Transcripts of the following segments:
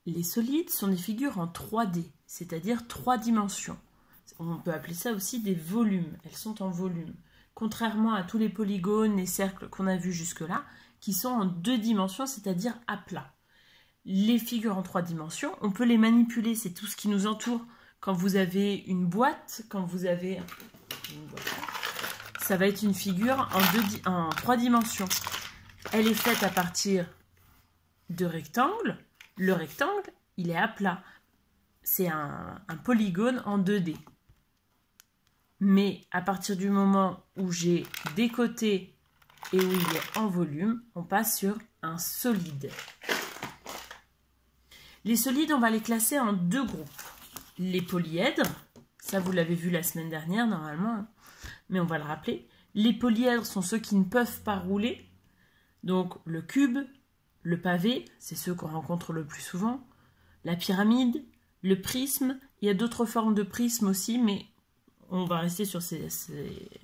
Les solides sont des figures en 3D, c'est-à-dire 3 dimensions. On peut appeler ça aussi des volumes, elles sont en volume. Contrairement à tous les polygones, les cercles qu'on a vus jusque-là, qui sont en 2 dimensions, c'est-à-dire à plat. Les figures en 3 dimensions, on peut les manipuler, c'est tout ce qui nous entoure. Quand vous avez une boîte, ça va être une figure en 3 dimensions. Elle est faite à partir de rectangles. Le rectangle, il est à plat. C'est un polygone en 2D. Mais à partir du moment où j'ai des côtés et où il est en volume, on passe sur un solide. Les solides, on va les classer en 2 groupes. Les polyèdres, ça vous l'avez vu la semaine dernière normalement, mais on va le rappeler. Les polyèdres sont ceux qui ne peuvent pas rouler. Donc le cube, le pavé, c'est ceux qu'on rencontre le plus souvent. La pyramide, le prisme, il y a d'autres formes de prisme aussi, mais on va rester sur ces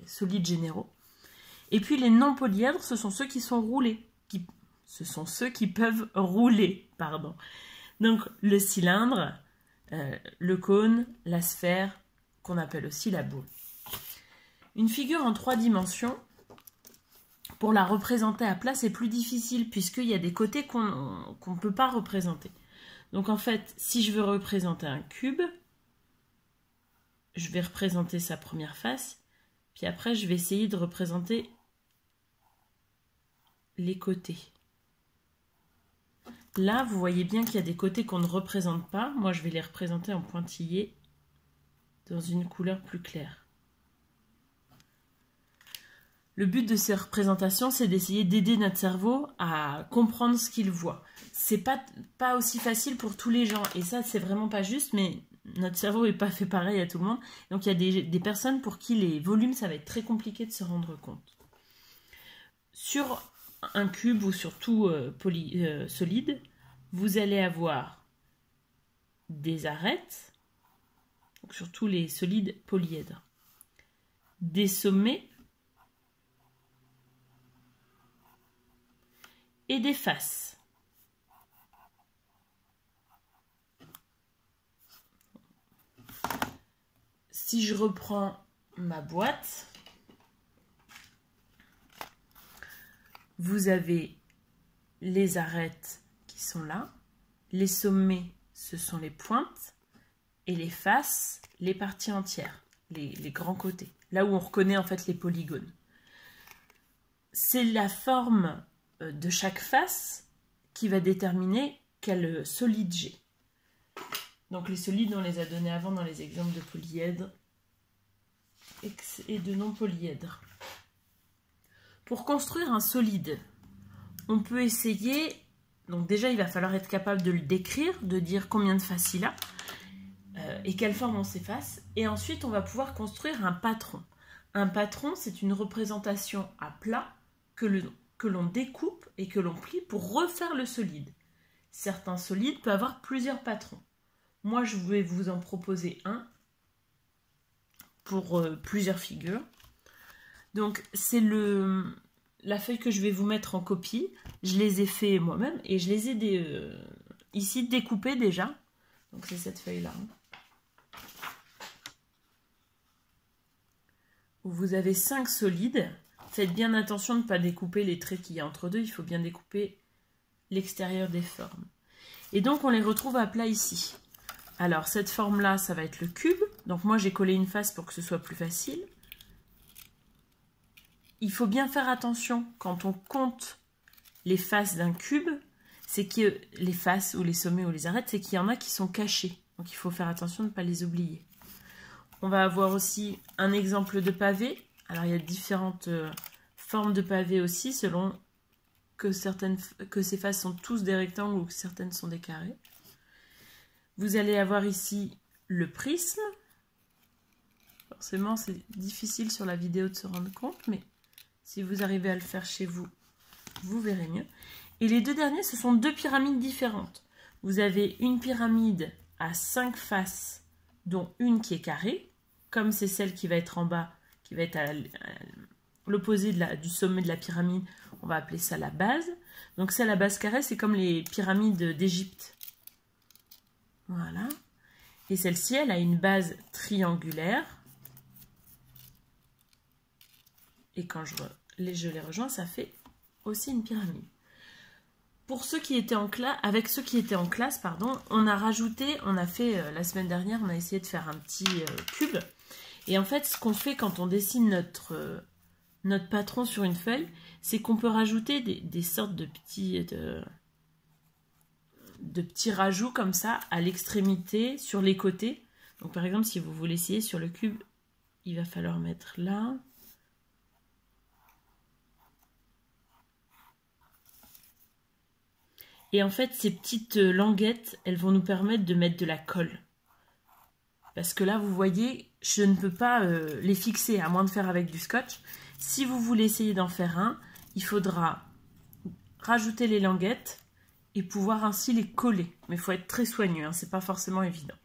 solides généraux. Et puis les non-polyèdres, ce sont ceux qui sont roulés. Ce sont ceux qui peuvent rouler, pardon. Donc le cylindre, le cône, la sphère, qu'on appelle aussi la boule. Une figure en 3 dimensions, pour la représenter à plat, c'est plus difficile puisqu'il y a des côtés qu'on ne peut pas représenter. Donc en fait, si je veux représenter un cube, je vais représenter sa première face, puis après je vais essayer de représenter les côtés. Là, vous voyez bien qu'il y a des côtés qu'on ne représente pas. Moi, je vais les représenter en pointillés dans une couleur plus claire. Le but de ces représentations, c'est d'essayer d'aider notre cerveau à comprendre ce qu'il voit. C'est pas aussi facile pour tous les gens, et ça, c'est vraiment pas juste, mais notre cerveau n'est pas fait pareil à tout le monde. Donc, il y a des personnes pour qui les volumes, ça va être très compliqué de se rendre compte. Sur un cube ou sur tout solide, vous allez avoir des arêtes, donc sur tous les solides polyèdres, des sommets et des faces. Si je reprends ma boîte, vous avez les arêtes qui sont là, les sommets, ce sont les pointes, et les faces, les parties entières, les grands côtés, là où on reconnaît en fait les polygones. C'est la forme de chaque face qui va déterminer quel solide j'ai. Donc les solides, on les a donnés avant dans les exemples de polyèdres et de non-polyèdres. Pour construire un solide, on peut essayer, donc déjà il va falloir être capable de le décrire, de dire combien de faces il a et quelle forme ont ces faces, et ensuite on va pouvoir construire un patron. Un patron, c'est une représentation à plat que l'on découpe et que l'on plie pour refaire le solide. Certains solides peuvent avoir plusieurs patrons. Moi je vais vous en proposer un pour plusieurs figures. Donc c'est la feuille que je vais vous mettre en copie. Je les ai fait moi-même et je les ai ici découpées déjà. Donc c'est cette feuille-là. Vous avez 5 solides. Faites bien attention de ne pas découper les traits qu'il y a entre deux. Il faut bien découper l'extérieur des formes. Et donc on les retrouve à plat ici. Alors cette forme-là, ça va être le cube. Donc moi j'ai collé une face pour que ce soit plus facile. Il faut bien faire attention quand on compte les faces d'un cube, c'est que les faces ou les sommets ou les arêtes, c'est qu'il y en a qui sont cachés. Donc il faut faire attention de ne pas les oublier. On va avoir aussi un exemple de pavé. Alors il y a différentes formes de pavé aussi, selon que ces faces sont tous des rectangles ou que certaines sont des carrés. Vous allez avoir ici le prisme. Forcément, c'est difficile sur la vidéo de se rendre compte, mais si vous arrivez à le faire chez vous, vous verrez mieux. Et les deux derniers, ce sont 2 pyramides différentes. Vous avez une pyramide à 5 faces, dont une qui est carrée, comme c'est celle qui va être en bas, qui va être à l'opposé du sommet de la pyramide, on va appeler ça la base. Donc ça, la base carrée, c'est comme les pyramides d'Égypte. Voilà. Et celle-ci, elle a une base triangulaire. Et quand je les rejoins, ça fait aussi une pyramide. Pour ceux qui étaient en classe, avec ceux qui étaient en classe, pardon, on a rajouté, on a fait, la semaine dernière, on a essayé de faire un petit cube. Et en fait, ce qu'on fait quand on dessine notre patron sur une feuille, c'est qu'on peut rajouter des sortes de petits rajouts comme ça à l'extrémité, sur les côtés. Donc par exemple, si vous voulez essayer sur le cube, il va falloir mettre là. Et en fait, ces petites languettes, elles vont nous permettre de mettre de la colle. Parce que là, vous voyez, je ne peux pas les fixer, à moins de faire avec du scotch. Si vous voulez essayer d'en faire un, il faudra rajouter les languettes et pouvoir ainsi les coller. Mais il faut être très soigneux, hein, c'est pas forcément évident.